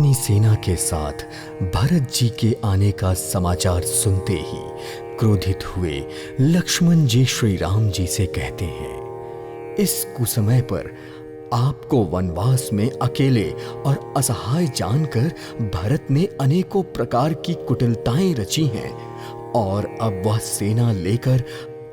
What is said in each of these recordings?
अपनी सेना के साथ भरत जी के आने का समाचार सुनते ही क्रोधित हुए लक्ष्मण जी श्री राम जी से कहते हैं, इस कुसमय पर आपको वनवास में अकेले और असहाय जानकर भरत ने अनेकों प्रकार की कुटिलताएं रची हैं और अब वह सेना लेकर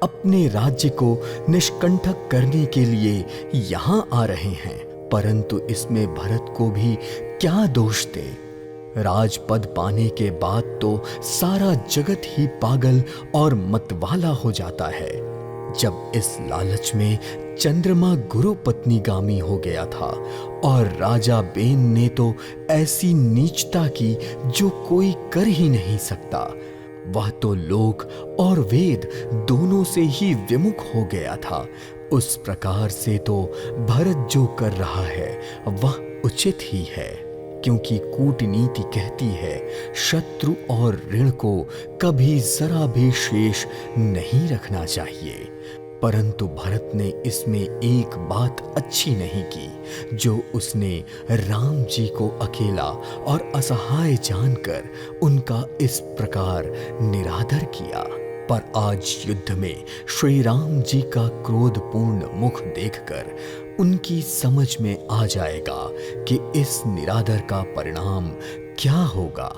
अपने राज्य को निष्कंटक करने के लिए यहां आ रहे हैं। परंतु इसमें भरत को भी क्या दोष दें? राजपद पाने के बाद तो सारा जगत ही पागल और मतवाला हो जाता है। जब इस लालच में चंद्रमा गुरु पत्नीगामी हो गया था और राजा बेन ने तो ऐसी नीचता की जो कोई कर ही नहीं सकता। वह तो लोक और वेद दोनों से ही विमुख हो गया था। उस प्रकार से तो भरत जो कर रहा है वह उचित ही है, क्योंकि कूटनीति कहती है शत्रु और ऋण को कभी जरा भी शेष नहीं रखना चाहिए। परंतु भरत ने इसमें एक बात अच्छी नहीं की, जो उसने राम जी को अकेला और असहाय जानकर उनका इस प्रकार निरादर किया। पर आज युद्ध में श्री राम जी का क्रोधपूर्ण मुख देखकर उनकी समझ में आ जाएगा कि इस निरादर का परिणाम क्या होगा।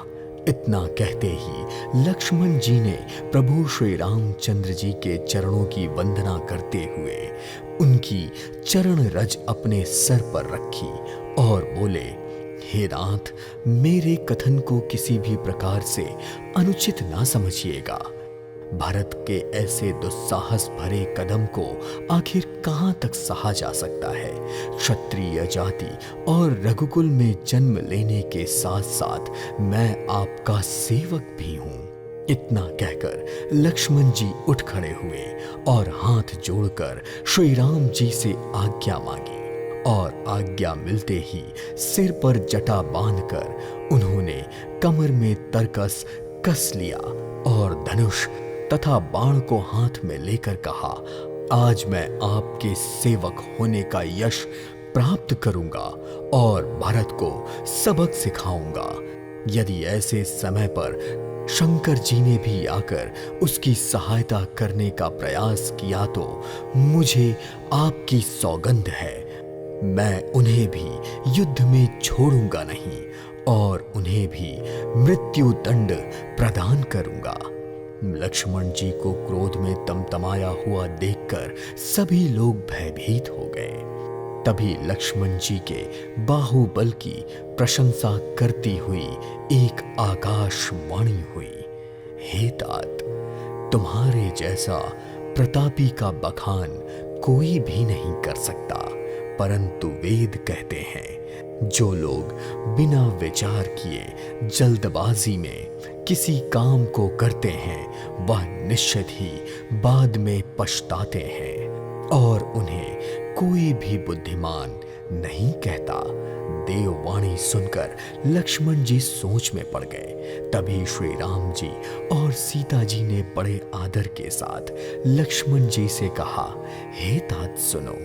इतना कहते ही लक्ष्मण जी ने प्रभु श्री रामचंद्र जी के चरणों की वंदना करते हुए उनकी चरण रज अपने सर पर रखी और बोले, हे नाथ, मेरे कथन को किसी भी प्रकार से अनुचित ना समझिएगा। भरत के ऐसे दुस्साहस भरे कदम को आखिर कहां तक सहा जा सकता है? क्षत्रिय जाति और रघुकुल में जन्म लेने के साथ साथ मैं आपका सेवक भी हूं। इतना कहकर लक्ष्मण जी उठ खड़े हुए और हाथ जोड़कर श्री राम जी से आज्ञा मांगी और आज्ञा मिलते ही सिर पर जटा बांधकर उन्होंने कमर में तरकस कस लिया और धनुष तथा बाण को हाथ में लेकर कहा, आज मैं आपके सेवक होने का यश प्राप्त करूंगा और भरत को सबक सिखाऊंगा। यदि ऐसे समय पर शंकर जी ने भी आकर उसकी सहायता करने का प्रयास किया तो मुझे आपकी सौगंध है, मैं उन्हें भी युद्ध में छोड़ूंगा नहीं और उन्हें भी मृत्यु दंड प्रदान करूंगा। लक्ष्मण जी को क्रोध में तमतमाया हुआ देखकर सभी लोग भयभीत हो गए। तभी लक्ष्मण जी के बाहुबल की प्रशंसा करती हुई एक आकाशवाणी हुई, हे तात, तुम्हारे जैसा प्रतापी का बखान कोई भी नहीं कर सकता। परंतु वेद कहते हैं, जो लोग बिना विचार किए जल्दबाजी में किसी काम को करते हैं वह निश्चित ही बाद में पछताते हैं और उन्हें कोई भी बुद्धिमान नहीं कहता। देववाणी सुनकर लक्ष्मण जी सोच में पड़ गए। तभी श्री राम जी और सीता जी ने बड़े आदर के साथ लक्ष्मण जी से कहा, हे तात सुनो,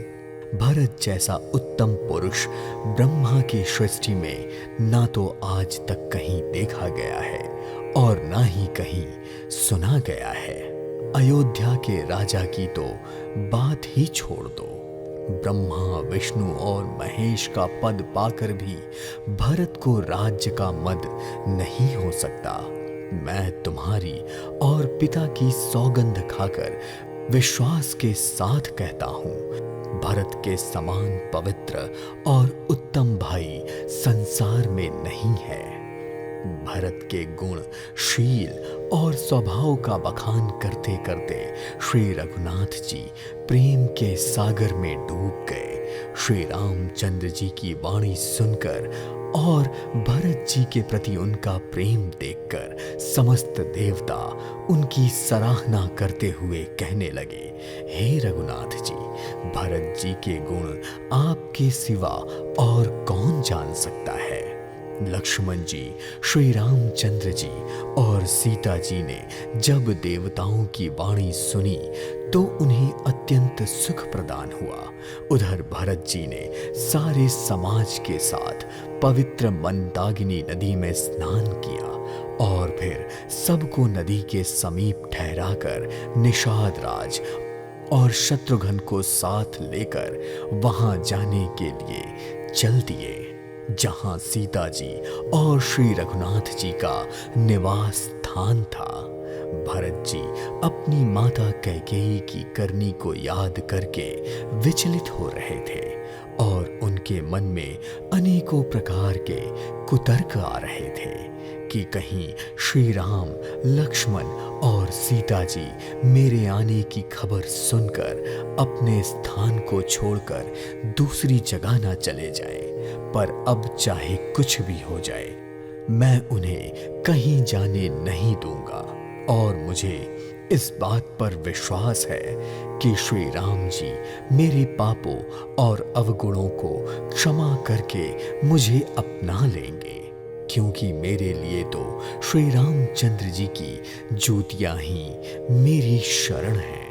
भरत जैसा उत्तम पुरुष ब्रह्मा की सृष्टि में ना तो आज तक कहीं देखा गया है और ना ही कहीं सुना गया है। अयोध्या के राजा की तो बात ही छोड़ दो, ब्रह्मा विष्णु और महेश का पद पाकर भी भरत को राज्य का मद नहीं हो सकता। मैं तुम्हारी और पिता की सौगंध खाकर विश्वास के साथ कहता हूं, भरत के समान पवित्र और उत्तम भाई संसार में नहीं है। भरत के गुण, शील और स्वभाव का बखान करते करते श्री रघुनाथ जी प्रेम के सागर में डूब गए। श्री रामचंद्र जी की वाणी सुनकर और भरत जी के प्रति उनका प्रेम देखकर समस्त देवता उनकी सराहना करते हुए कहने लगे, हे रघुनाथ जी, भरत जी के गुण आपके सिवा और कौन जान सकता है। लक्ष्मण जी, श्री रामचंद्र जी और सीता जी ने जब देवताओं की वाणी सुनी तो उन्हें अत्यंत सुख प्रदान हुआ। उधर भरत जी ने सारे समाज के साथ पवित्र मंदाकिनी नदी में स्नान किया और फिर सबको नदी के समीप ठहराकर निषाद राज और शत्रुघ्न को साथ लेकर वहां जाने के लिए चल दिए, जहां सीता जी और श्री रघुनाथ जी का निवास स्थान था। भरत जी अपनी माता कैकेयी की करनी को याद करके विचलित हो रहे थे और उनके मन में अनेकों प्रकार के कुतर्क आ रहे थे कि कहीं श्री राम, लक्ष्मण और सीता जी मेरे आने की खबर सुनकर अपने स्थान को छोड़कर दूसरी जगह ना चले जाएं। पर अब चाहे कुछ भी हो जाए, मैं उन्हें कहीं जाने नहीं दूंगा और मुझे इस बात पर विश्वास है कि श्री राम जी मेरे पापों और अवगुणों को क्षमा करके मुझे अपना लेंगे, क्योंकि मेरे लिए तो श्री रामचंद्र जी की ज्योतियां ही मेरी शरण है।